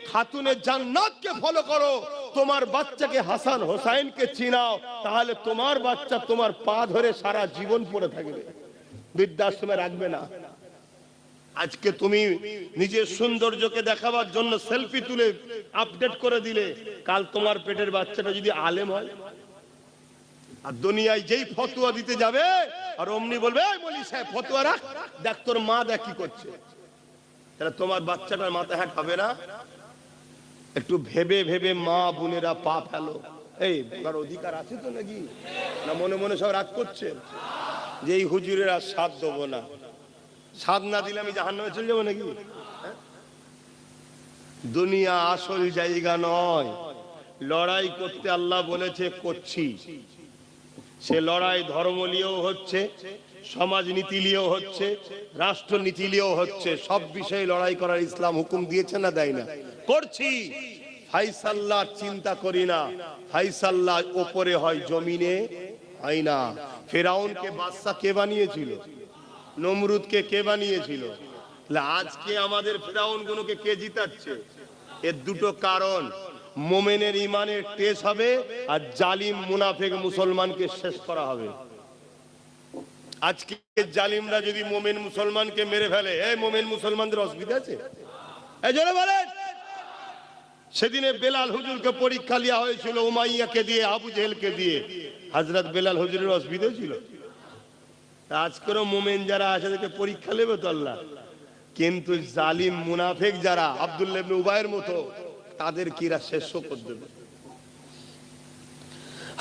খাতুনে জান্নাতকে ফলো করো, তোমার বাচ্চাকে হাসান হোসাইনকে চিনাও, তাহলে তোমার বাচ্চা তোমার পা ধরে সারা জীবন পড়ে থাকবে, বৃদ্ধাশ্রমে রাখবে না। আজকে তুমি নিজের সৌন্দর্যকে দেখাবার জন্য সেলফি তুলে আপডেট করে দিলে, কাল তোমার পেটের বাচ্চাটা যদি আলেম হয় আর দুনিয়ায় যেই ফতোয়া দিতে যাবে আর অমনি বলবে, এই মৌলভী সাহেব ফতোয়া রাখ, দেখ তোর মা দেখ কি করছে, তাহলে তোমার বাচ্চাটার মাথা হ্যাট হবে না? একটু ভেবে ভেবে মা বোনেরা পা ফেলো। এই তোমার অধিকার আছে তো নাকি? না মনে মনে সব রাগ করছে যে এই হুজুরের আর সাথ দেবো না, সাথ না দিলে আমি জাহান্নামে চলে যাবো নাকি? দুনিয়া আসল জায়গা নয়। লড়াই করতে আল্লাহ বলেছে, করছি। সে লড়াই ধর্ম নিয়েও হচ্ছে, সমাজনীতি নিয়েও হচ্ছে, রাষ্ট্রনীতি নিয়েও হচ্ছে। সব বিষয়ে লড়াই করার ইসলাম হুকুম দিয়েছে না দেয় না? করছি। ফাইসাল্লাহ চিন্তা করি না, ফাইসাল্লাহ ওপরে হয়, জমিনে হয় না। ফেরাউনকে বাদশা কে বানিয়েছিল? নমরুদকে কে বানিয়েছিল? আজকে আমাদের ফেরাউন গুলোকে কে জিতাচ্ছে? এর দুটো কারণ, মোমেনের ইমানের টেস্ট হবে আর জালিম মুনাফিক মুসলমানকে শেষ করা হবে। আজকে জালিমরা যদি মোমেন মুসলমানকে মেরে ফেলে, এই মোমেন মুসলমানদের অসুবিধা আছে? এই জন্য বলেন, সেদিনে বেলাল হুজুরকে পরীক্ষা নেওয়া হয়েছিল উমাইয়াকে দিয়ে, আবু জেহেলকে দিয়ে। হযরত বেলাল হুজুরের অসুবিধা ছিল? আজকের মোমেন যারা আছে তাদেরকে পরীক্ষা নেবে তো আল্লাহ, কিন্তু জালিম মুনাফিক যারা আব্দুল্লাহ ইবনে উবাইয়ের মতো, তাদের কিরা শেষ করে দেবে।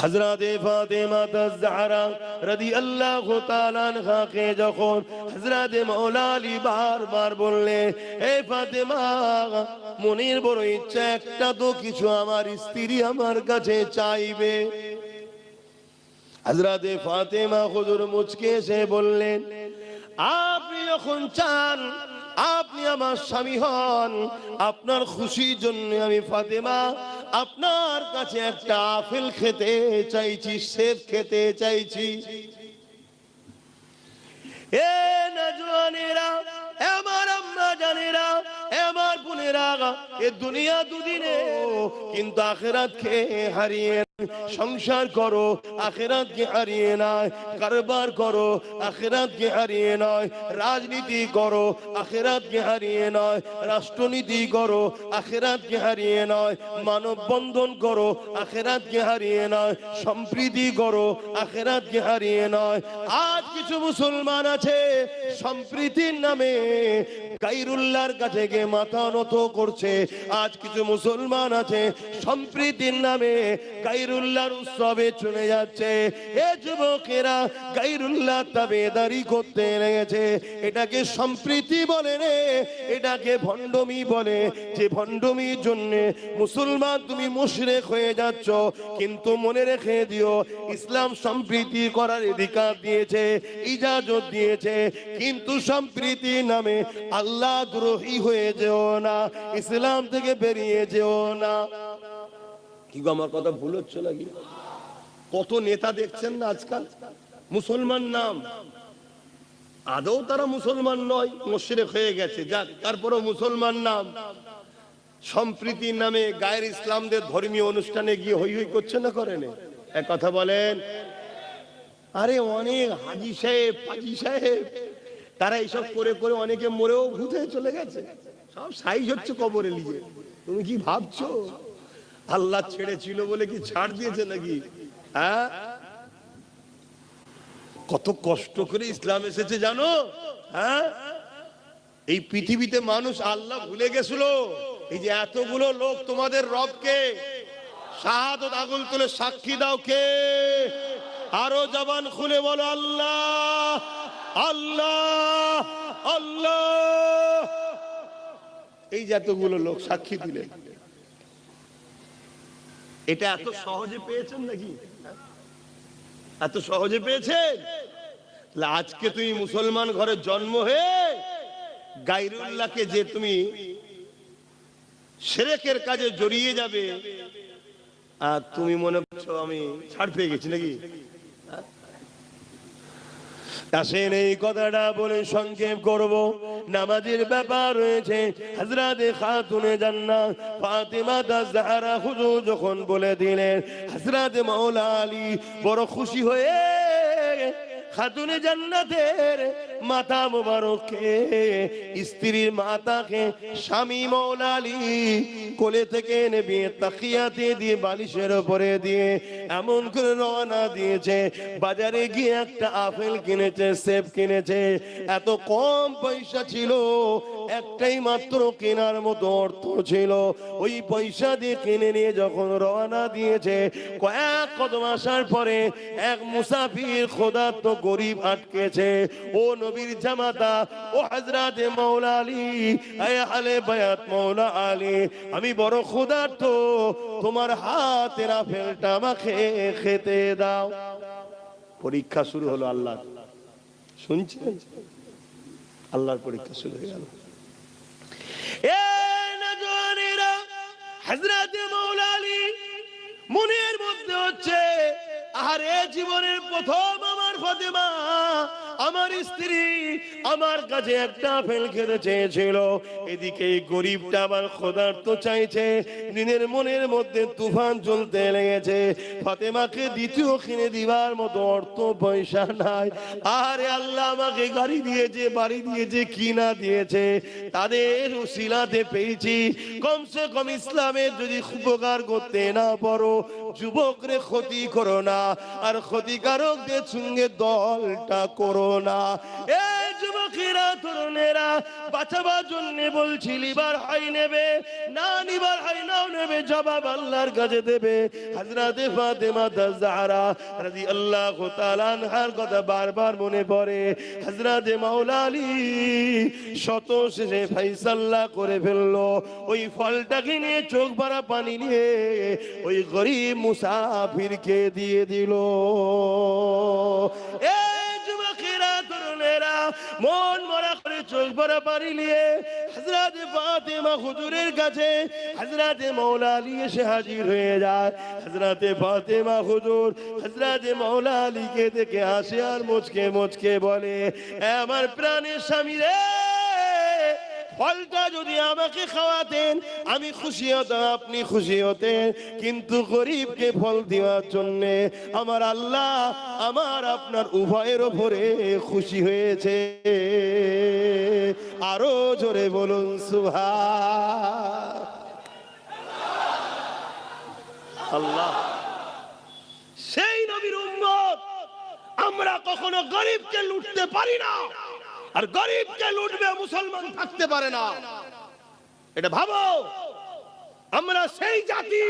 হযরত ফাতেমা তাজ-জাহরা রাদিয়াল্লাহু তাআলা আনহাকে যখন হযরত মাওলা আলী বারবার বললেন, হে ফাতেমা, মনের বড় ইচ্ছা একটা তো কিছু আমার স্ত্রী আমার কাছে চাইবে। হযরত ফাতেমা হুজুর মুচকে এসে বললেন, আপনি যখন চান আপনি আমার স্বামী হন, আপনার খুশির জন্য আমি ফাতেমা আপনার কাছে একটা আপেল খেতে চাইছি, সেব খেতে চাইছি। এ নজওয়ানেরা, আমার আম্মা জানেরা, আমার বোনেরা, এ দুনিয়া দুদিনে, কিন্তু আখিরাতকে হারিয়ে সংসার করো, আখিরাতকে হারিয়ে নয়। কারবার করো, আখিরাতকে হারিয়ে নয়। রাজনীতি করো, আখিরাতকে হারিয়ে নয়। রাষ্ট্রনীতি করো, আখিরাতকে হারিয়ে নয়। মানব বন্ধন করো, আখিরাতকে হারিয়ে নয়। সম্প্রীতি করো, আখিরাতকে হারিয়ে নয়। আজ কিছু মুসলমান আছে সম্প্রীতির নামে গায়রুল্লাহর কাছে গিয়ে মাথা নত করছে। আজ কিছু মুসলমান আছে সম্প্রীতির নামে গায়রুল্লাহর উৎসবে চলে যাচ্ছে। এ যুবকেরা গায়রুল্লাহ তাবেদারি করতে লেগেছে। এটাকে সম্প্রীতি বলে রে, এটাকে ভণ্ডমি বলে। যে ভণ্ডমির জন্য মুসলমান তুমি মুশরিক হয়ে যাচ্ছ। কিন্তু মনে রেখে দিও, ইসলাম সম্প্রীতি করার অধিকার দিয়েছে, ইজাজত দিয়েছে, কিন্তু সম্প্রীতির নামে আল্লাহ দ্রোহী হয়ে যেও না, ইসলাম থেকে বেরিয়ে যেও না। কি গো, আমার কথা ভুল হচ্ছে নাকি? কত নেতা দেখছেন না আজকাল, মুসলমান নাম, আদৌ তারা মুসলমান নয়, মুশরিক হয়ে গেছে, যাক তারপরও মুসলমান নাম। সম্প্রীতির নামে গায়ের ইসলামদের ধর্মীয় অনুষ্ঠানে গিয়ে হই হই করছে না, করেন? এক কথা বলেন। আরে অনেক হাজি সাহেব, পাজি সাহেব, তারা এইসব করে করে অনেকে মরেও ভূত হয়ে চলে গেছে। সব সাইজ হচ্ছে কবরে লিজে। তুমি কি ভাবছো আল্লাহ ছেড়েছিল বলে কি ছাড় দিয়েছে নাকি? হ্যাঁ, কত কষ্ট করে ইসলাম এসেছে জানো? হ্যাঁ, এই পৃথিবীতে মানুষ আল্লাহ ভুলে গেছিল। এই যে এতগুলো লোক তোমাদের রবকে শাহাদত আগুন তুলে সাক্ষী দাও কে? আরো জবান খুলে বলো আল্লাহ আল্লাহ আল্লাহ। এই যে এতগুলো লোক সাক্ষী দিলেন, এটা এত সহজে পেয়েছেন নাকি? এত সহজে পেয়েছেন? আজকে তুমি মুসলমান ঘরে জন্ম হয়ে গায়রুল্লাহকে যে তুমি শিরকের কাজে জড়িয়ে যাবে, আর তুমি মনে করছো আমি ছাড় পেয়ে গেছি নাকি? আসেন এই কথাটা বলে সংক্ষেপ করব। নামাজের ব্যাপার রয়েছে। হযরতে খাতুনে জান্নাত ফাতেমা জাহরা হুজুর যখন বলে দিলেন, হযরতে মাওলা আলী বড় খুশি হয়ে খাতুনে জান্নাতের মাথা মোবারককে, স্ত্রীর মাথাকে স্বামী মাওলা আলী কোলে থেকে নেবে তাকিয়াতে দিয়ে বালিশের উপরে দিয়ে এমন করে রওনা দিয়েছে। বাজারে গিয়ে একটা আপেল কিনেছে, সেব কিনেছে। এত কম পয়সা ছিল, একটাই মাত্র কেনার মতো অর্থ ছিল। ওই পয়সা দিয়ে কিনে নিয়ে যখন রওনা দিয়েছে, কয়েক কদম আসার পরে এক মুসাফির ক্ষুধার্ত গরিব আটকেছে। ও নবীর জামাতা, ও হযরতে মাওলা আলী, আয় আলে বায়াত মাওলা আলী, আমি বড় ক্ষুধার্ত, তোমার হাতের আপেলটা আমাকে খেতে দাও। পরীক্ষা শুরু হলো আল্লাহ। শুনছেন? আল্লাহর পরীক্ষা শুরু হয়ে গেল। এ নজওয়ানেরা, হযরতে মাওলা আলী মনের মধ্যে হচ্ছে, আরে জীবনের প্রথম আমার ফাতেমা, আমার স্ত্রী আমার কাছে একটা আপেল খেতে চেয়েছিল, এদিকে গরিবটা আবার ক্ষুধার্ত চাইছে। দিনের মনের মধ্যে তুফান চলতে লেগেছে। ফাতেমাকে দ্বিতীয় কিনে দিবার মতো অর্থ পয়সা নাই। আরে আল্লাহ আমাকে গাড়ি দিয়েছে, বাড়ি দিয়েছে, কি না দিয়েছে, তাদের উসিলাতে পেয়েছি। কমসে কম ইসলামের যদি উপকার করতে না পারো, যুবকরে ক্ষতি করো না, আর ক্ষতিকারকদের সঙ্গে দলটা করো না। এই যুবকেরা, তরুণেরা, বাঁচাবার জন্য বলছি, লিবার হয় নেবে, না নিবার হয় নাও নেবে, জবাব আল্লাহর কাছে দেবে। হযরতে ফাতেমা জাহরা রাদিয়াল্লাহু তাআলা আনহার কথা বারবার মনে পড়ে। হযরতে মাওলা আলী শত শেষে ফয়সালা করে ফেললো। ওই ফলটাকে নিয়ে চোখ ভরা পানি নিয়ে ওই গরিব মুসাফিরকে দিয়ে দিল। এই যুবকেরা, তরুণেরা, মন মরা করে চোখ ভরা পানি নিয়ে হযরতে ফাতেমা হুজুরের কাছে হযরতে মাওলা আলী এসে হাজির হয়ে যায়। হযরতে ফাতেমা হুজুর হযরতে মাওলা আলীকে দেখে হাসে আর মুচকে মুচকে বলে, আমার প্রাণের স্বামী রে, ফলটা যদি আমাকে খাওয়াতেন আমি খুশি হতাম, আপনি খুশি হতেন, কিন্তু গরিবকে ফল দেওয়ার জন্য আমার আল্লাহ আমার আপনার উভয়ের উপরে খুশি হয়েছে। আরো জোরে বলুন সুবহান আল্লাহ। সেই নবীর উম্মত আমরা কখনো গরিবকে লুটতে পারি না, আর গরিবকে লুটবে মুসলমান থাকতে পারে না। এটা ভাবো, আমরা সেই জাতি,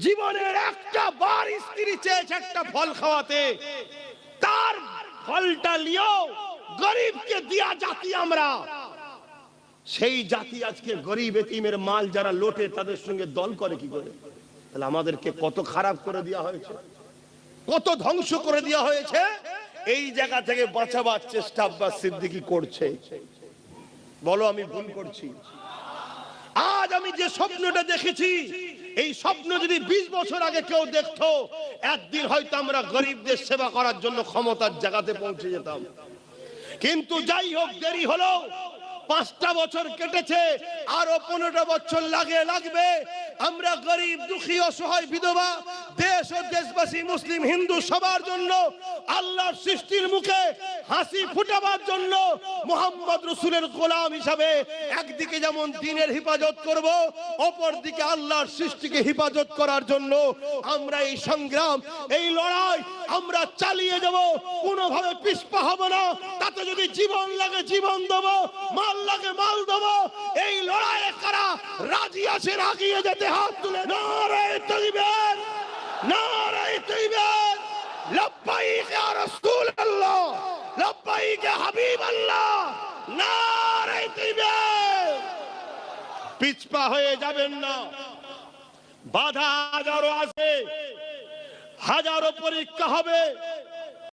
জীবনের একটা বার স্ত্রী চেয়েছে একটা ফল খাওয়াতে, তার ফলটা লিও গরিবকে দিয়া জাতি আমরা। সেই জাতি আজকে গরিব এতিমের মাল যারা লোটে তাদের সঙ্গে দল করে কি করে? তাহলে আমাদেরকে কত খারাপ করে দেওয়া হয়েছে, কত ধ্বংস করে দেওয়া হয়েছে। এই জায়গা থেকে বাঁচাবার চেষ্টা আব্বাস সিদ্দিকী করছে। বলো আমি ভুল করছি? আজ আমি যে স্বপ্নটা দেখেছি, এই স্বপ্ন যদি 20 বছর আগে কেউ দেখতো, একদিন হয়তো আমরা গরিবদের সেবা করার জন্য ক্ষমতার জায়গাতে পৌঁছে যেতাম। কিন্তু যাই হোক, দেরি হলো। 5টা বছর কেটেছে, আরো 15টা বছর লাগবে। আমরা গরিব, দুঃখী, অসহায়, বিধবা, দেশ ও দেশবাসী, মুসলিম হিন্দু সবার জন্য আল্লাহর সৃষ্টির মুখে হাসি ফুটাবার জন্য মুহাম্মদ রাসূলের গোলাম হিসাবে একদিকে যেমন দ্বীনের হেফাজত করব, অপর দিকে আল্লাহর সৃষ্টিকে হেফাজত করার জন্য আমরা এই সংগ্রাম, এই লড়াই আমরা চালিয়ে যাব। কোনোভাবে পিছপা হব না। তাতে যদি জীবন লাগে জীবন দেব, মাল লাগে মাল দেব। এই লড়াইয়ে কারা রাজি আছেন এগিয়ে যেতে হাত তুলে নারে তাকবীর, নারে তাকবীর, লব্বাইক ইয়া রাসূলুল্লাহ, লব্বাইক ইয়া হাবিবাল্লাহ, নারে তাকবীর। পিছপা হয়ে যাবেন না। বাধা হাজারো আছে, হাজারো পরীক্ষা হবে।